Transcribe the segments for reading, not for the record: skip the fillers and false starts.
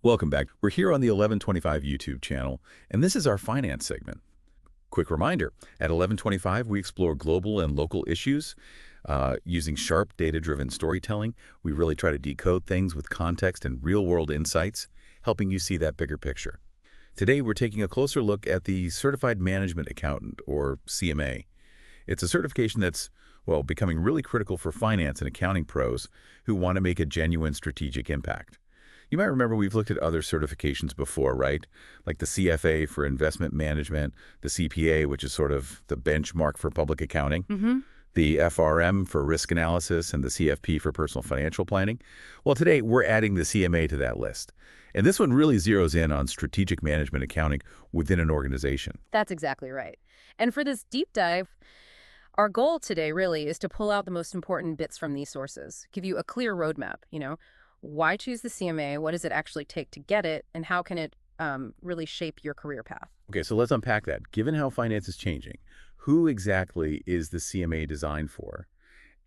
Welcome back. We're here on the 1125 YouTube channel, and this is our finance segment. Quick reminder, at 1125, we explore global and local issues using sharp, data-driven storytelling. We really try to decode things with context and real-world insights, helping you see that bigger picture. Today, we're taking a closer look at the Certified Management Accountant, or CMA. It's a certification that's, well, becoming really critical for finance and accounting pros who want to make a genuine strategic impact. You might remember we've looked at other certifications before, right? Like the CFA for investment management, the CPA, which is sort of the benchmark for public accounting, the FRM for risk analysis, and the CFP for personal financial planning. Well, today we're adding the CMA to that list. And this one really zeroes in on strategic management accounting within an organization. That's exactly right. And for this deep dive, our goal today really is to pull out the most important bits from these sources, give you a clear roadmap, why choose the CMA, what does it actually take to get it, and how can it really shape your career path? Okay, so let's unpack that. Given how finance is changing, who exactly is the CMA designed for?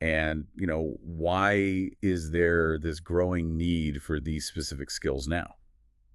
And, why is there this growing need for these specific skills now?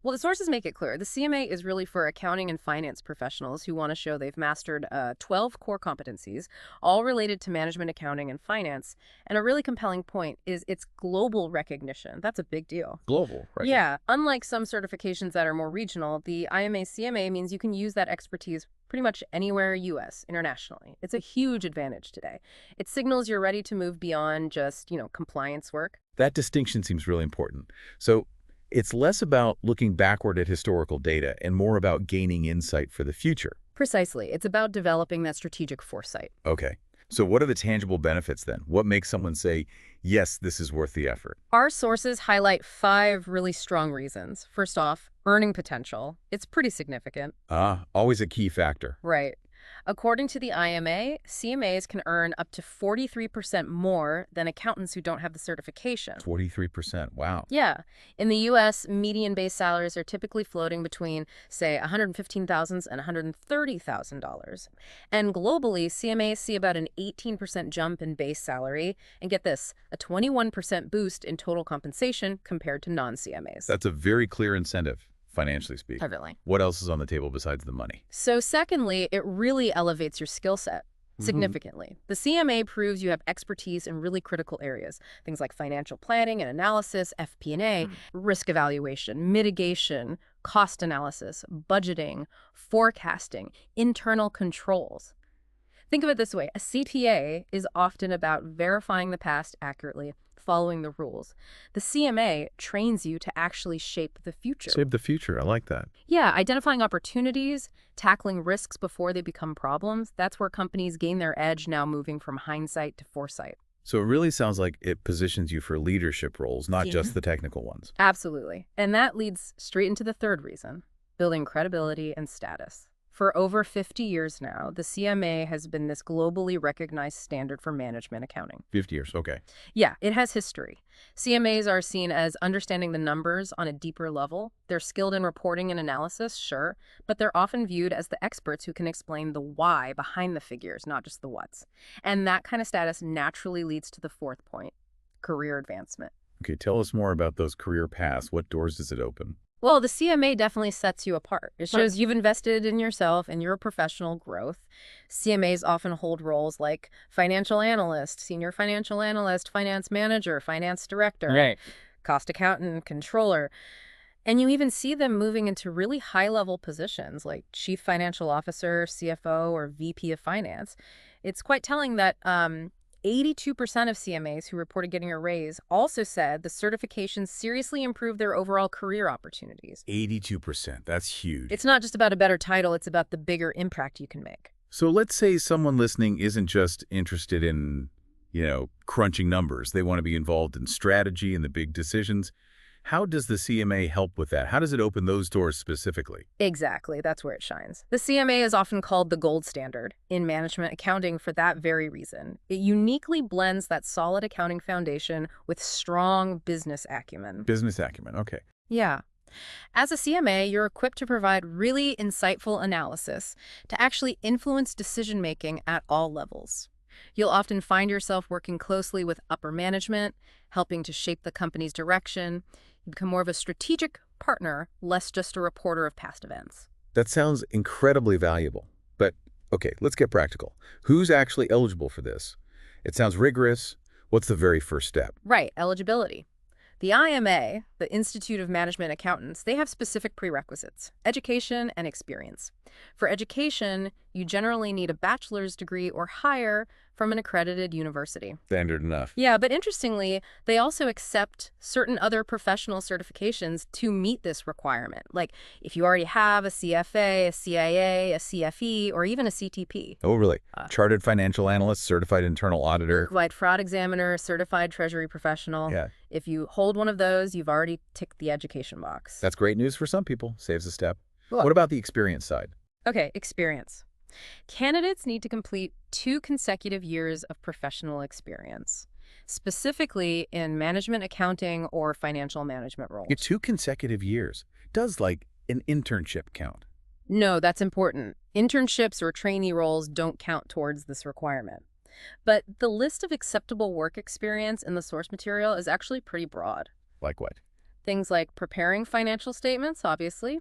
Well, the sources make it clear. The CMA is really for accounting and finance professionals who want to show they've mastered 12 core competencies, all related to management, accounting, and finance. And a really compelling point is its global recognition. That's a big deal. Global, right? Yeah. Unlike some certifications that are more regional, the IMA CMA means you can use that expertise pretty much anywhere U.S., internationally. It's a huge advantage today. It signals you're ready to move beyond just, compliance work. That distinction seems really important. So it's less about looking backward at historical data and more about gaining insight for the future. Precisely. It's about developing that strategic foresight. Okay. So what are the tangible benefits then? What makes someone say, yes, this is worth the effort? Our sources highlight 5 really strong reasons. First off, earning potential. It's pretty significant. Always a key factor. Right. According to the IMA, CMAs can earn up to 43% more than accountants who don't have the certification. 43%. Wow. Yeah. In the U.S., median base salaries are typically floating between, say, $115,000 and $130,000. And globally, CMAs see about an 18% jump in base salary, and get this, a 21% boost in total compensation compared to non-CMAs. That's a very clear incentive, financially speaking. Totally. What else is on the table besides the money? So secondly, it really elevates your skill set significantly. The CMA proves you have expertise in really critical areas, things like financial planning and analysis, FP&A, risk evaluation, mitigation, cost analysis, budgeting, forecasting, internal controls. Think of it this way. A CPA is often about verifying the past accurately, following the rules. The CMA trains you to actually shape the future. Save the future. I like that. Yeah, identifying opportunities, tackling risks before they become problems. That's where companies gain their edge now, moving from hindsight to foresight. So it really sounds like it positions you for leadership roles, not just the technical ones. Absolutely. And that leads straight into the third reason, building credibility and status. For over 50 years now, the CMA has been this globally recognized standard for management accounting. 50 years, okay. Yeah, it has history. CMAs are seen as understanding the numbers on a deeper level. They're skilled in reporting and analysis, sure, but they're often viewed as the experts who can explain the why behind the figures, not just the what's. And that kind of status naturally leads to the fourth point, career advancement. Okay, tell us more about those career paths. What doors does it open? Well, the CMA definitely sets you apart. It shows you've invested in yourself and your professional growth. CMAs often hold roles like financial analyst, senior financial analyst, finance manager, finance director, cost accountant, controller. And you even see them moving into really high-level positions like chief financial officer, CFO, or VP of finance. It's quite telling that 82% of CMAs who reported getting a raise also said the certification seriously improved their overall career opportunities. 82%. That's huge. It's not just about a better title, it's about the bigger impact you can make. So let's say someone listening isn't just interested in, crunching numbers. They want to be involved in strategy and the big decisions. How does the CMA help with that? How does it open those doors specifically? Exactly. That's where it shines. The CMA is often called the gold standard in management accounting for that very reason. It uniquely blends that solid accounting foundation with strong business acumen. Business acumen, okay. Yeah. As a CMA, you're equipped to provide really insightful analysis to actually influence decision-making at all levels. You'll often find yourself working closely with upper management, helping to shape the company's direction. You become more of a strategic partner, less just a reporter of past events. That sounds incredibly valuable. But, okay, let's get practical. Who's actually eligible for this? It sounds rigorous. What's the very first step? Right, eligibility. The IMA, the Institute of Management Accountants, they have specific prerequisites: education and experience. For education, you generally need a bachelor's degree or higher from an accredited university. Standard enough. Yeah, but interestingly, they also accept certain other professional certifications to meet this requirement. Like if you already have a CFA, a CIA, a CFE, or even a CTP. Oh, really? Chartered financial analyst, certified internal auditor. Certified fraud examiner, certified treasury professional. Yeah. If you hold one of those, you've already ticked the education box. That's great news for some people. Saves a step. Cool. What about the experience side? Okay, experience. Candidates need to complete 2 consecutive years of professional experience, specifically in management accounting or financial management roles. Get 2 consecutive years. Does like an internship count? No, that's important. Internships or trainee roles don't count towards this requirement. But the list of acceptable work experience in the source material is actually pretty broad. Like what? Things like preparing financial statements, obviously,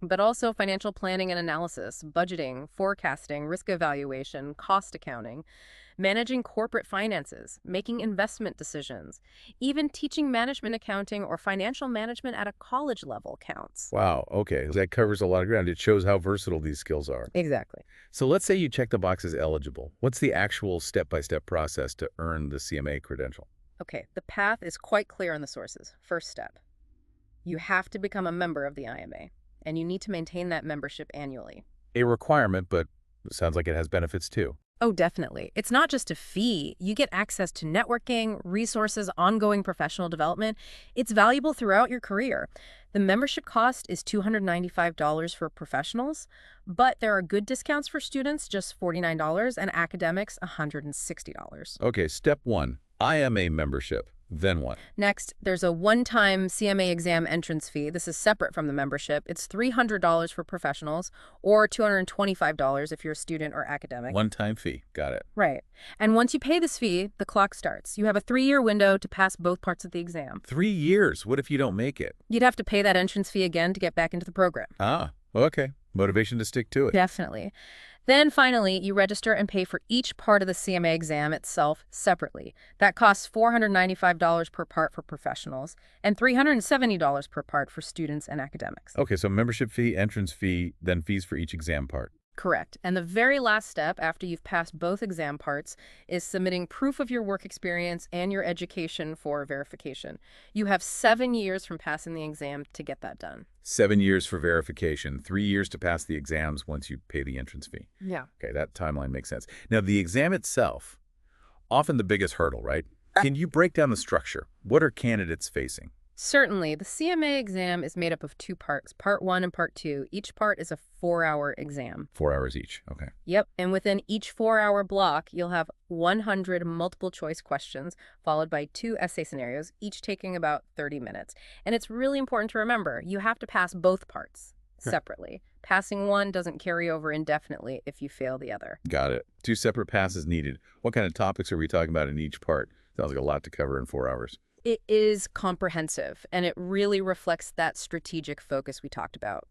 but also financial planning and analysis, budgeting, forecasting, risk evaluation, cost accounting, managing corporate finances, making investment decisions. Even teaching management accounting or financial management at a college level counts. Wow, okay. That covers a lot of ground. It shows how versatile these skills are. Exactly. So let's say you check the box as eligible. What's the actual step-by-step process to earn the CMA credential? Okay, the path is quite clear in the sources. First step, you have to become a member of the IMA, and you need to maintain that membership annually. A requirement, but it sounds like it has benefits too. Oh, definitely. It's not just a fee. You get access to networking, resources, ongoing professional development. It's valuable throughout your career. The membership cost is $295 for professionals, but there are good discounts for students, just $49, and academics, $160. Okay, step 1, IMA membership. Then what? Next, there's a one-time CMA exam entrance fee. This is separate from the membership. It's $300 for professionals or $225 if you're a student or academic. One-time fee. Got it. Right. And once you pay this fee, the clock starts. You have a 3-year window to pass both parts of the exam. 3 years. What if you don't make it? You'd have to pay that entrance fee again to get back into the program. Ah, okay. Motivation to stick to it. Definitely. Then finally, you register and pay for each part of the CMA exam itself separately. That costs $495 per part for professionals and $370 per part for students and academics. Okay, so membership fee, entrance fee, then fees for each exam part. Correct. And the very last step after you've passed both exam parts is submitting proof of your work experience and your education for verification. You have 7 years from passing the exam to get that done. 7 years for verification, 3 years to pass the exams once you pay the entrance fee. Yeah. Okay, that timeline makes sense. Now, the exam itself, often the biggest hurdle, right? Can you break down the structure? What are candidates facing? Certainly. The CMA exam is made up of 2 parts, Part 1 and Part 2. Each part is a 4-hour exam. 4 hours each. Okay. Yep, and within each 4-hour block, you'll have 100 multiple-choice questions, followed by 2 essay scenarios, each taking about 30 minutes. And it's really important to remember, you have to pass both parts separately. Passing one doesn't carry over indefinitely if you fail the other. Got it. 2 separate passes needed. What kind of topics are we talking about in each part? Sounds like a lot to cover in 4 hours. It is comprehensive, and it really reflects that strategic focus we talked about.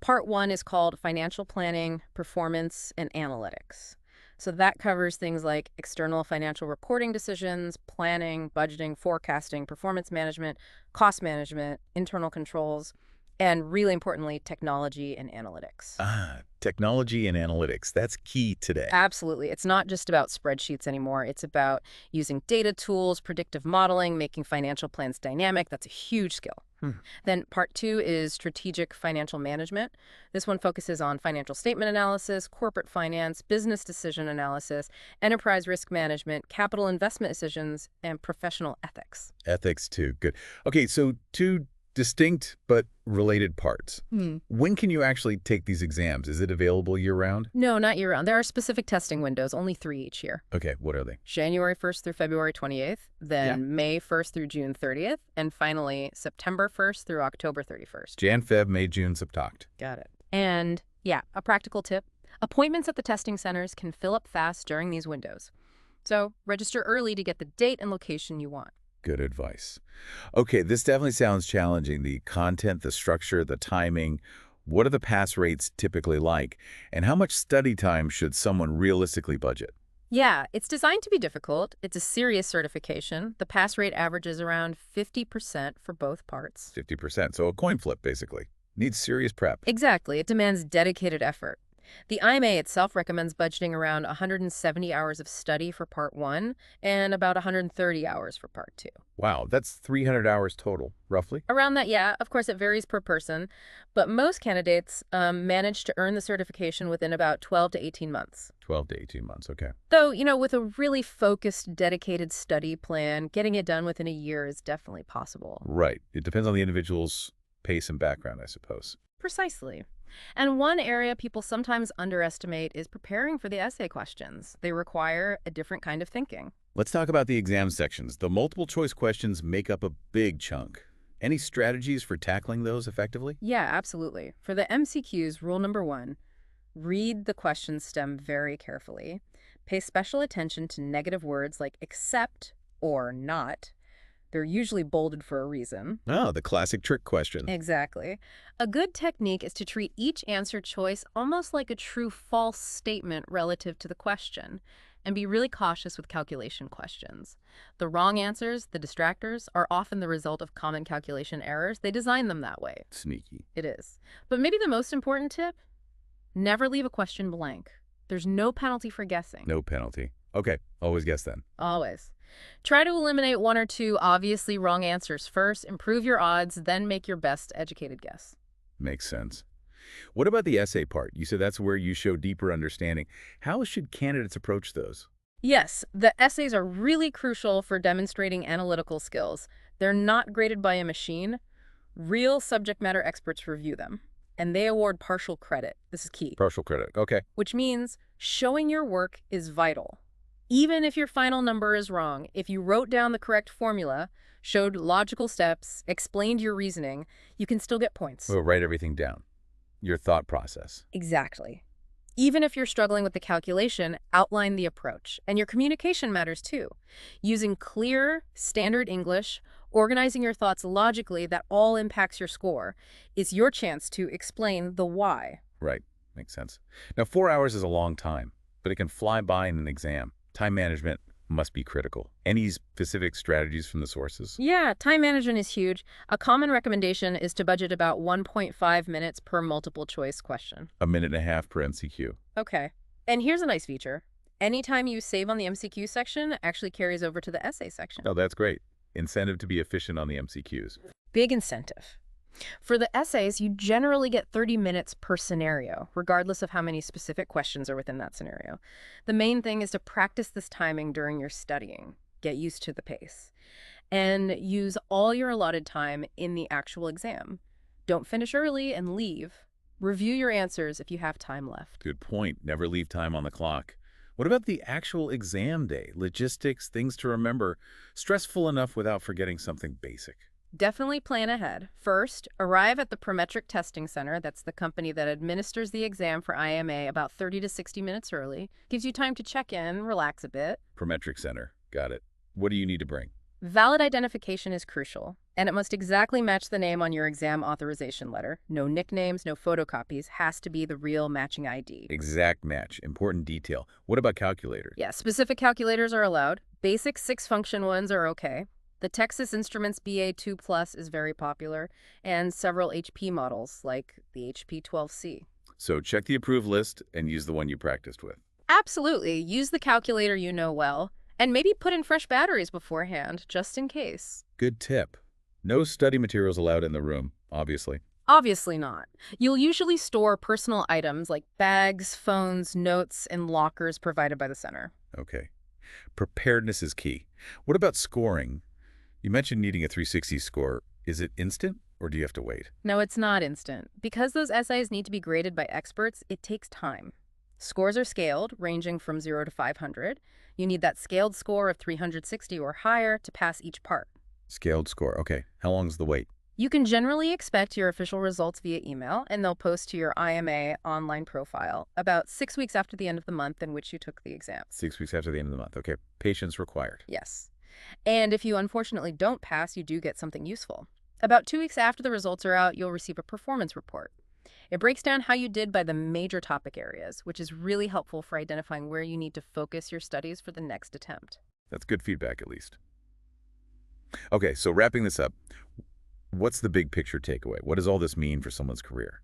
Part 1 is called Financial Planning, Performance, and Analytics. So that covers things like external financial reporting decisions, planning, budgeting, forecasting, performance management, cost management, internal controls, and really importantly, technology and analytics. Technology and analytics. That's key today. Absolutely. It's not just about spreadsheets anymore. It's about using data tools, predictive modeling, making financial plans dynamic. That's a huge skill. Then Part 2 is strategic financial management. This one focuses on financial statement analysis, corporate finance, business decision analysis, enterprise risk management, capital investment decisions, and professional ethics. Ethics too. Good. Okay, so 2 distinct but related parts. When can you actually take these exams? Is it available year-round? No, not year-round. There are specific testing windows, only 3 each year. Okay, what are they? January 1st through February 28th, then May 1st through June 30th, and finally September 1st through October 31st. Jan, Feb, May, June, Septoct. Got it. And yeah, a practical tip. Appointments at the testing centers can fill up fast during these windows. So register early to get the date and location you want. Good advice. Okay, this definitely sounds challenging. The content, the structure, the timing. What are the pass rates typically like? And how much study time should someone realistically budget? Yeah, it's designed to be difficult. It's a serious certification. The pass rate averages around 50% for both parts. 50%. So a coin flip, basically. Needs serious prep. Exactly. It demands dedicated effort. The IMA itself recommends budgeting around 170 hours of study for Part 1 and about 130 hours for Part 2. Wow, that's 300 hours total, roughly? Around that, yeah, of course it varies per person, but most candidates manage to earn the certification within about 12 to 18 months. 12 to 18 months, okay. Though, with a really focused, dedicated study plan, getting it done within a year is definitely possible. Right. It depends on the individual's pace and background, I suppose. Precisely. And one area people sometimes underestimate is preparing for the essay questions. They require a different kind of thinking. Let's talk about the exam sections. The multiple choice questions make up a big chunk. Any strategies for tackling those effectively? Yeah, absolutely. For the MCQs, rule number 1, read the question stem very carefully. Pay special attention to negative words like except or not. They're usually bolded for a reason. Oh, the classic trick question. Exactly. A good technique is to treat each answer choice almost like a true-false statement relative to the question, and be really cautious with calculation questions. The wrong answers, the distractors, are often the result of common calculation errors. They design them that way. Sneaky. It is. But maybe the most important tip? Never leave a question blank. There's no penalty for guessing. No penalty. Okay, always guess then. Always. Try to eliminate one or two obviously wrong answers first, improve your odds, then make your best educated guess. Makes sense. What about the essay part? You said that's where you show deeper understanding. How should candidates approach those? Yes, the essays are really crucial for demonstrating analytical skills. They're not graded by a machine. Real subject matter experts review them, and they award partial credit. This is key. Partial credit. Okay. Which means showing your work is vital. Even if your final number is wrong, if you wrote down the correct formula, showed logical steps, explained your reasoning, you can still get points. We'll write everything down. Your thought process. Exactly. Even if you're struggling with the calculation, outline the approach. And your communication matters too. Using clear, standard English, organizing your thoughts logically that all impacts your score is your chance to explain the why. Right. Makes sense. Now, 4 hours is a long time, but it can fly by in an exam. Time management must be critical. Any specific strategies from the sources? Yeah, time management is huge. A common recommendation is to budget about 1.5 minutes per multiple choice question. A minute and a half per MCQ. Okay. And here's a nice feature. Anytime you save on the MCQ section actually carries over to the essay section. Oh, that's great. Incentive to be efficient on the MCQs. Big incentive. For the essays, you generally get 30 minutes per scenario, regardless of how many specific questions are within that scenario. The main thing is to practice this timing during your studying. Get used to the pace. And use all your allotted time in the actual exam. Don't finish early and leave. Review your answers if you have time left. Good point. Never leave time on the clock. What about the actual exam day? Logistics, things to remember. Stressful enough without forgetting something basic. Definitely plan ahead. First, arrive at the Prometric Testing Center. That's the company that administers the exam for IMA about 30 to 60 minutes early. Gives you time to check in, relax a bit. Prometric Center. Got it. What do you need to bring? Valid identification is crucial, and it must exactly match the name on your exam authorization letter. No nicknames, no photocopies. Has to be the real matching ID. Exact match. Important detail. What about calculators? Yeah, specific calculators are allowed. Basic 6-function ones are okay. The Texas Instruments BA2 Plus is very popular, and several HP models, like the HP 12C. So check the approved list and use the one you practiced with. Absolutely. Use the calculator you know well, and maybe put in fresh batteries beforehand, just in case. Good tip. No study materials allowed in the room, obviously. Obviously not. You'll usually store personal items like bags, phones, notes, and lockers provided by the center. Okay. Preparedness is key. What about scoring? You mentioned needing a 360 score. Is it instant, or do you have to wait? No, it's not instant. Because those essays need to be graded by experts, it takes time. Scores are scaled, ranging from 0 to 500. You need that scaled score of 360 or higher to pass each part. Scaled score. Okay. How long is the wait? You can generally expect your official results via email, and they'll post to your IMA online profile about 6 weeks after the end of the month in which you took the exam. 6 weeks after the end of the month. Okay. Patience required. Yes. And if you unfortunately don't pass, you do get something useful. About 2 weeks after the results are out, you'll receive a performance report. It breaks down how you did by the major topic areas, which is really helpful for identifying where you need to focus your studies for the next attempt. That's good feedback, at least. Okay, so wrapping this up, what's the big picture takeaway? What does all this mean for someone's career?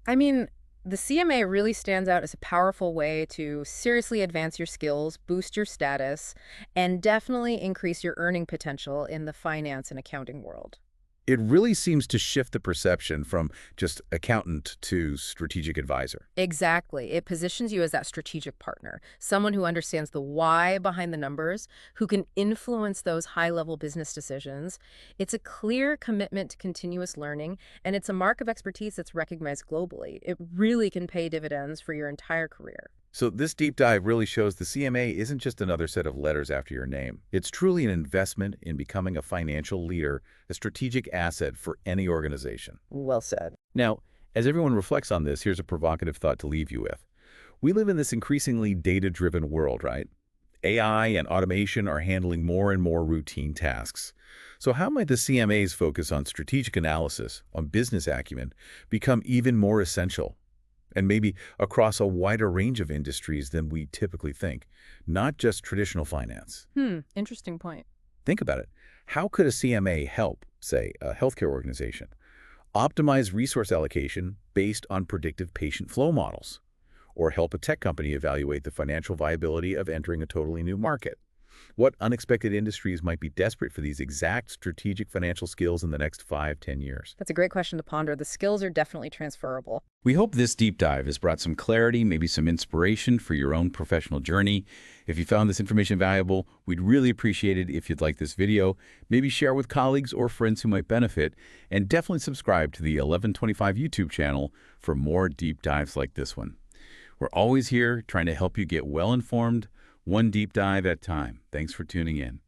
I mean, the CMA really stands out as a powerful way to seriously advance your skills, boost your status, and definitely increase your earning potential in the finance and accounting world. It really seems to shift the perception from just accountant to strategic advisor. Exactly. It positions you as that strategic partner, someone who understands the why behind the numbers, who can influence those high-level business decisions. It's a clear commitment to continuous learning, and it's a mark of expertise that's recognized globally. It really can pay dividends for your entire career. So this deep dive really shows the CMA isn't just another set of letters after your name. It's truly an investment in becoming a financial leader, a strategic asset for any organization. Well said. Now, as everyone reflects on this, here's a provocative thought to leave you with. We live in this increasingly data-driven world, right? AI and automation are handling more and more routine tasks. So how might the CMA's focus on strategic analysis, on business acumen, become even more essential? And maybe across a wider range of industries than we typically think, not just traditional finance. Interesting point. Think about it. How could a CMA help, say, a healthcare organization, optimize resource allocation based on predictive patient flow models? Or help a tech company evaluate the financial viability of entering a totally new market? What unexpected industries might be desperate for these exact strategic financial skills in the next 5, 10 years? That's a great question to ponder. The skills are definitely transferable. We hope this deep dive has brought some clarity, maybe some inspiration for your own professional journey. If you found this information valuable, we'd really appreciate it if you'd like this video, maybe share with colleagues or friends who might benefit, and definitely subscribe to the 1125 YouTube channel for more deep dives like this one. We're always here trying to help you get well-informed, one deep dive at a time. Thanks for tuning in.